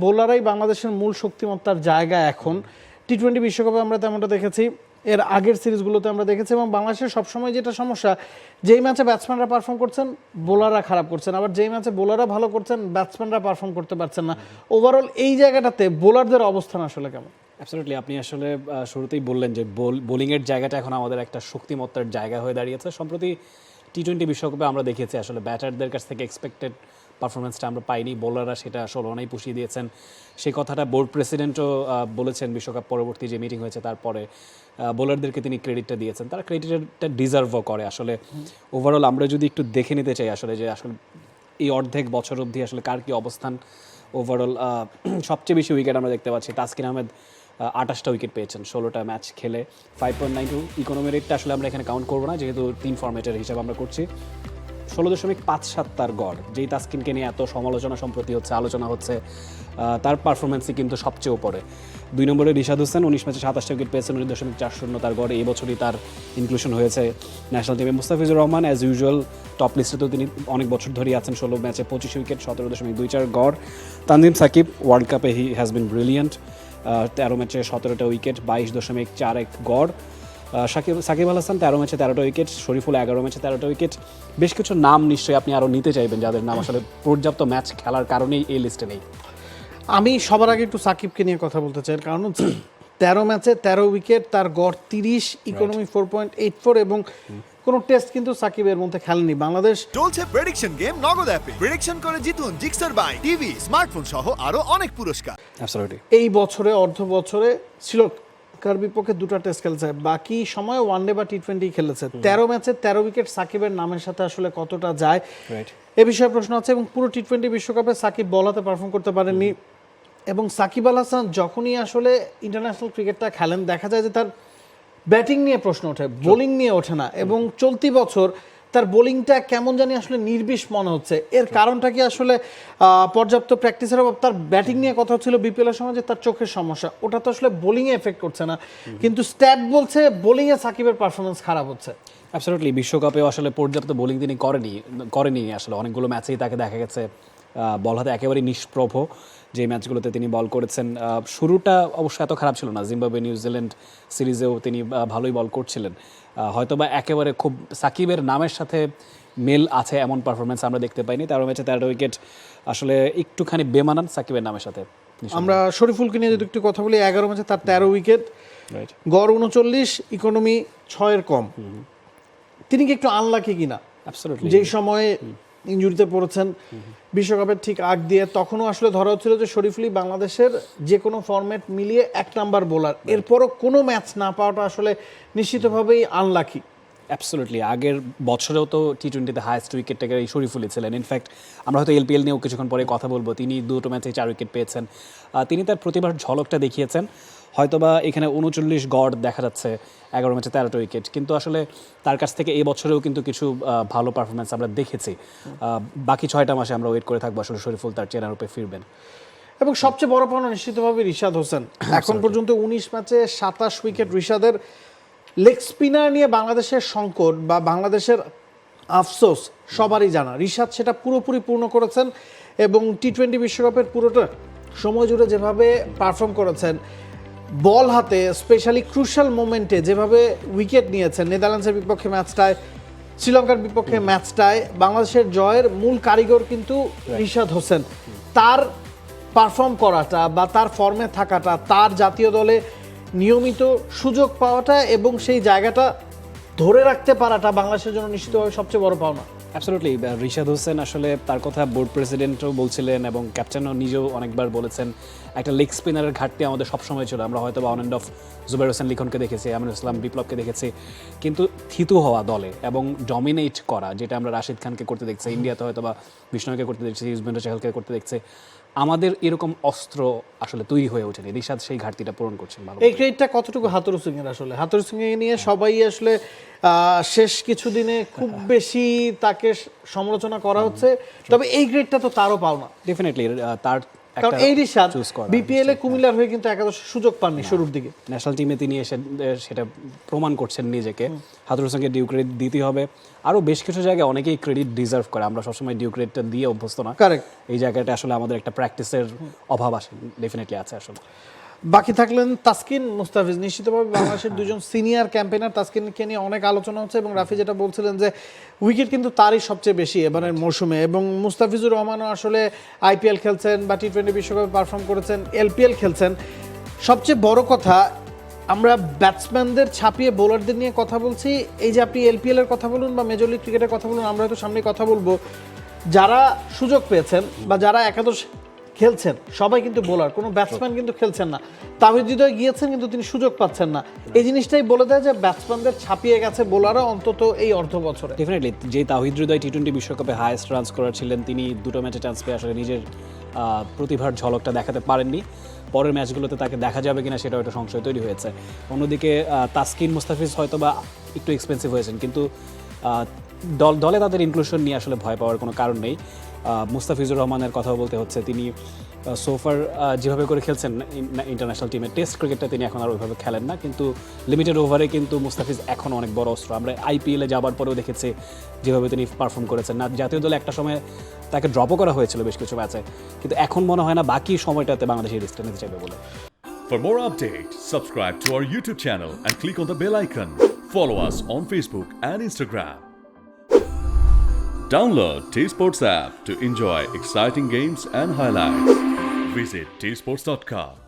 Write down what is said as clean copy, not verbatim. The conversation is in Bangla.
বোলারই বাংলাদেশের মূল শক্তিমত্তার জায়গা এখন। টি-20 বিশ্বকাপে আমরা তেমনটা দেখেছি, এর আগের সিরিজগুলোতে আমরা দেখেছি, এবং বাংলাদেশের সবসময় যেটা সমস্যা, যেই ম্যাচে ব্যাটসম্যানরা পারফর্ম করছেন বোলাররা খারাপ করছেন, আবার যেই ম্যাচে বোলাররা ভালো করছেন ব্যাটসম্যানরা পারফর্ম করতে পারছেন না। ওভারঅল এই জায়গাটাতে বোলারদের অবস্থান আসলে কেমন? অ্যাবসলিউটলি, আপনি আসলে শুরুতেই বললেন যে বোলিংয়ের জায়গাটা এখন আমাদের একটা শক্তিমত্তার জায়গা হয়ে দাঁড়িয়েছে। সম্প্রতি টি-20 বিশ্বকাপে আমরা দেখেছি আসলে ব্যাটারদের কাছ থেকে এক্সপেক্টেড পারফরমেন্সটা আমরা পাইনি, বোলাররা সেটা আসলে অনেক পুষিয়ে দিয়েছেন। সেই কথাটা বোর্ড প্রেসিডেন্টও বলেছেন বিশ্বকাপ পরবর্তী যে মিটিং হয়েছে তারপরে বোলারদেরকে তিনি ক্রেডিটটা দিয়েছেন, তারা ক্রেডিটটা ডিজার্ভও করে। আসলে ওভারঅল আমরা যদি একটু দেখে নিতে চাই আসলে যে আসলে এই অর্ধেক বছর অবধি আসলে কার কী অবস্থান, ওভারঅল সবচেয়ে বেশি উইকেট আমরা দেখতে পাচ্ছি তাসকিন আহমেদ 28টা উইকেট পেয়েছেন 16টা ম্যাচ খেলে। 5.92 ইকোনমি রেটটা আসলে আমরা এখানে কাউন্ট করবো না, যেহেতু 3 ফরম্যাটের হিসাব আমরা করছি। 16.57 তার গড়, যেই তাসকিনকে নিয়ে এত সমালোচনা সম্প্রতি হচ্ছে, আলোচনা হচ্ছে, তার পারফরমেন্সই কিন্তু সবচেয়ে উপরে। 2 নম্বরে রিশাদ হোসেন 19 ম্যাচে 27টা উইকেট পেয়েছেন, 19.40 তার গড়। এই বছরই তার ইনক্লুশন হয়েছে ন্যাশনাল টিমে। Mustafizur Rahman as usual top লিস্টেতেও তিনি অনেক বছর ধরেই আছেন, 16 ম্যাচে 25 উইকেট, 17.24 গড়। তানজিম সাকিব ওয়ার্ল্ড কাপে হি হ্যাজ বিন ব্রিলিয়েন্ট, 13 ম্যাচে 17টা উইকেট, 22.41 গড়। সাকিব আল হাসান 13 ম্যাচে 13টা উইকেট, শরীফুল 11 ম্যাচে 13টা উইকেট। বেশ কিছু নাম নিশ্চয়ই আপনি আরও নিতে চাইবেন যাদের নাম আসলে পর্যাপ্ত ম্যাচ খেলার কারণেই এই লিস্টে নেই। আমি সবার আগে একটু সাকিবকে নিয়ে কথা বলতে চাই, কারণ 13 ম্যাচে 13 উইকেট, তার গড় 30, ইকোনমি 4.84, এবং কোনো টেস্ট কিন্তু সাকিবের মধ্যে খেলেনি বাংলাদেশ। চলছে প্রেডিকশন গেম নগদ অ্যাপে, প্রেডিকশন করে জিতুন জিক্সার বাই টিভি, স্মার্টফোন সহ আরো অনেক পুরস্কার। অ্যাবসলিউটলি, এই বছরে অর্ধ বছরে শ্রীলঙ্কার বিপক্ষে 2টা টেস্ট খেলেছে, বাকি সময় ওয়ানডে বা টি-20 খেলেছে। 13 ম্যাচে 13 উইকেট সাকিবের নামের সাথে আসলে কতটা যায় এ বিষয়ে প্রশ্ন আছে। এবং পুরো টি-20 বিশ্বকাপে সাকিব বল হাতে পারফর্ম করতে পারেননি, এবং সাকিব আল হাসান যখনই আসলে ইন্টারন্যাশনাল ক্রিকেটটা খেলেন দেখা যায় যে তার ব্যাটিং নিয়ে প্রশ্ন ওঠে, বোলিং নিয়ে ওঠে না। এবং চলতি বছর তার বোলিংটা কেমন জানি আসলে নির্বিষ মনে হচ্ছে। এর কারণটা কি আসলে পর্যাপ্ত প্র্যাকটিসের অভাব? তার ব্যাটিং নিয়ে কথা হচ্ছিল বিপিএলের সময় যে তার চোখের সমস্যা, ওটা তো আসলে বোলিংয়ে এফেক্ট করছে না, কিন্তু স্ট্যাট বলছে বোলিংয়ে সাকিবের পারফরমেন্স খারাপ হচ্ছে। অ্যাবসলিউটলি, বিশ্বকাপেও আসলে পর্যাপ্ত বোলিং তিনি করেনি আসলে। অনেকগুলো ম্যাচেই তাকে দেখা গেছে বল হাতে একেবারেই নিষ্প্রভ, যে ম্যাচগুলোতে তিনি বল করেছেন। শুরুটা অবশ্য এত খারাপ ছিল না, জিম্বাবুয়ে নিউজিল্যান্ড সিরিজেও তিনি ভালোই বল করছিলেন। হয়তোবা একেবারে খুব সাকিবের নামের সাথে মেল আছে এমন পারফরমেন্স আমরা দেখতে পাইনি। 13 ম্যাচে 13টা উইকেট আসলে একটুখানি বেমানান সাকিবের নামের সাথে। আমরা শরীফুলকে নিয়ে যদি একটু কথা বলি, 11 ম্যাচে তার 13 উইকেট, গড় 39, ইকোনমি 6 কম। তিনি কি একটু আনলাকি কিনা? অ্যাবসলিউটলি, যেই সময়ে ইনজুরিতে পড়েছেন বিশ্বকাপের ঠিক আগ দিয়ে, তখনও আসলে ধরা হচ্ছিল যে শরীফুলই বাংলাদেশের যে কোনো ফরম্যাট মিলিয়ে 1 নাম্বার বোলার। এরপরও কোনো ম্যাচ না পাওয়াটা আসলে নিশ্চিতভাবেই আনলাকি। অ্যাবসলিউটলি, আগের বছরেও তো টি-20তে হায়েস্ট উইকেট টেকার এই শরীফুলই ছিলেন। ইনফ্যাক্ট আমরা হয়তো এলপিএল নিয়েও কিছুক্ষণ পরে কথা বলবো, তিনি 2টো ম্যাচে 4 উইকেট পেয়েছেন। তিনি তার প্রতিভার ঝলকটা দেখিয়েছেন। হয়তোবা এখানে 39 গড় দেখা যাচ্ছে, 11 ম্যাচে 13টা উইকেট, কিন্তু আসলে তার কাছ থেকে এই বছরেও কিন্তু কিছু ভালো পারফরমেন্স আমরা দেখেছি। বাকি 6টা মাসে আমরা ওয়েট করে থাকবো আসলে শরীফুল তার চেনা রূপে ফিরবেন। এবং সবচেয়ে বড় পাওনা নিশ্চিতভাবে রিশাদ হোসেন। এখন পর্যন্ত 19 ম্যাচে 27 উইকেট রিশাদের। লেগ স্পিনার নিয়ে বাংলাদেশের সংকট বা বাংলাদেশের আফসোস সবারই জানা, রিশাদ সেটা পুরোপুরি পূর্ণ করেছেন। এবং টি-20 বিশ্বকাপের পুরোটা সময় জুড়ে যেভাবে পারফর্ম করেছেন, বল হাতে স্পেশালি ক্রুশাল মোমেন্টে যেভাবে উইকেট নিয়েছেন, নেদারল্যান্ডসের বিপক্ষে ম্যাচটায়, শ্রীলঙ্কার বিপক্ষে ম্যাচটায়, বাংলাদেশের জয়ের মূল কারিগর কিন্তু রিশাদ হোসেন। তার পারফর্ম করাটা বা তার ফর্মে থাকাটা, তার জাতীয় দলে নিয়মিত সুযোগ পাওয়াটা এবং সেই জায়গাটা ধরে রাখতে পারাটা বাংলাদেশের জন্য নিশ্চিতভাবে সবচেয়ে বড় পাওনা। অ্যাবসলিউটলি, রিশাদ হোসেন আসলে তার কথা বোর্ড প্রেসিডেন্টও বলছিলেন এবং ক্যাপ্টেনও নিজেও অনেকবার বলেছেন, একটা লেগ স্পিনারের ঘাটতি আমাদের সবসময় ছিল। আমরা হয়তো on and off Zubair Hossain লিখনকে দেখেছি, আমিনুল ইসলাম বিপ্লবকে দেখেছি, কিন্তু থিতু হওয়া দলে এবং ডমিনেট করা, যেটা আমরা রাশিদ খানকে করতে দেখছি, ইন্ডিয়াতে হয়তো বা বিষ্ণুকে করতে দেখছি, ইউজবেন্দ্র চাহালকে করতে দেখছি, আমাদের এরকম অস্ত্র আসলে তৈরি হয়ে ওঠেনি। রিশাদ সেই ঘাটতিটা পূরণ করছেন ভালো। এই ক্রেডিটটা কতটুকু হাতুরু সিং এর? আসলে হাতুরু সিং এর নিয়ে সবাই আসলে শেষ কিছুদিনে খুব বেশি তাকে সমালোচনা করা হচ্ছে, তবে এই গ্রেডটা তো তারও পাওনা। ডেফিনেটলি তার কারণ এই রিশাদ choose করা, বিপিএল এ কুমিল্লার হয়ে কিন্তু একাদশ সুযোগ পাননি শুরুর দিকে। ন্যাশনাল টিমে তিনি এসে সেটা প্রমাণ করছেন নিজেকে। হাতুর হোসেনকে ডিউ ক্রেডিট দিতে হবে। আরও বেশ কিছু জায়গায় অনেকেই ক্রেডিট ডিজার্ভ করে, আমরা সবসময় ডিউ ক্রেডিটটা দিয়ে অভ্যস্ত না। কারেক্ট। এই জায়গাটা আসলে আমাদের একটা প্র্যাকটিসের অভাব আসে, ডেফিনেটলি আছে আসলে। বাকি থাকলেন তাসকিন মুস্তাফিজ। নিশ্চিতভাবে বাংলাদেশের দুজন সিনিয়র ক্যাম্পেইনার, তাসকিনকে নিয়ে অনেক আলোচনা হচ্ছে এবং রাফি যেটা বলছিলেন যে উইকেট কিন্তু তারই সবচেয়ে বেশি এবারের মৌসুমে, এবং মুস্তাফিজুর রহমানও আসলে আইপিএল খেলছেন বা টি-20 বিশ্বকাপে পারফর্ম করেছেন, এলপিএল খেলছেন। সবচেয়ে বড় কথা, আমরা ব্যাটসম্যানদের ছাপিয়ে বোলারদের নিয়ে কথা বলছি। এই যে আপনি এলপিএল এর কথা বলুন বা মেজর লিগ ক্রিকেটের কথা বলুন, আমরা হয়তো সামনে কথা বলবো, যারা সুযোগ পেয়েছেন বা যারা একাদশ খেলছেন সবাই কিন্তু বোলার, কোনো ব্যাটসম্যান কিন্তু খেলছেন না। তাহিদ হৃদয় গিয়েছেন কিন্তু তিনি সুযোগ পাচ্ছেন না। এই জিনিসটাই বলে দেয় যে ব্যাটসম্যানদের ছাপিয়ে গেছে বোলাররা, অন্তত এই অর্ধ বছরে। ডেফিনেটলি যে তাহিদ হৃদয় টি-20 বিশ্বকাপে হাইয়েস্ট রান স্কোরার ছিলেন, তিনি দুটো ম্যাচে চান্স পেয়ে আসলে নিজের প্রতিভার ঝলকটা দেখাতে পারেননি। পরের ম্যাচগুলোতে তাকে দেখা যাবে কিনা সেটাও একটা সংশয় তৈরি হয়েছে। অন্যদিকে তাসকিন মুস্তাফিজ হয়তো বা একটু এক্সপেন্সিভ হয়েছেন, কিন্তু দলে তাদের ইনক্লুশন নিয়ে আসলে ভয় পাওয়ার কোনো কারণ নেই। মুস্তাফিজুর রহমানের কথা বলতে হচ্ছে, তিনি সোফার যেভাবে করে খেলছেন ইন্টারন্যাশনাল টিমে, টেস্ট ক্রিকেটটা তিনি এখন আর ওইভাবে খেলেন না, কিন্তু লিমিটেড ওভারে কিন্তু মুস্তাফিজ এখন অনেক বড় অস্ত্র। আমরা আইপিএলে যাবার পরেও দেখেছি যেভাবে তিনি পারফর্ম করেছেন। না, জাতীয় দলে একটা সময় তাকে ড্রপও করা হয়েছিল বেশ কিছু ম্যাচে, কিন্তু এখন মনে হয় না বাকি সময়টাতে বাংলাদেশের রিস্কটা নিতে চাইবে বলে। For more updates, subscribe to our YouTube channel and click on the bell icon. Follow us on Facebook and Instagram. Download T-Sports app to enjoy exciting games and highlights. Visit tsports.com.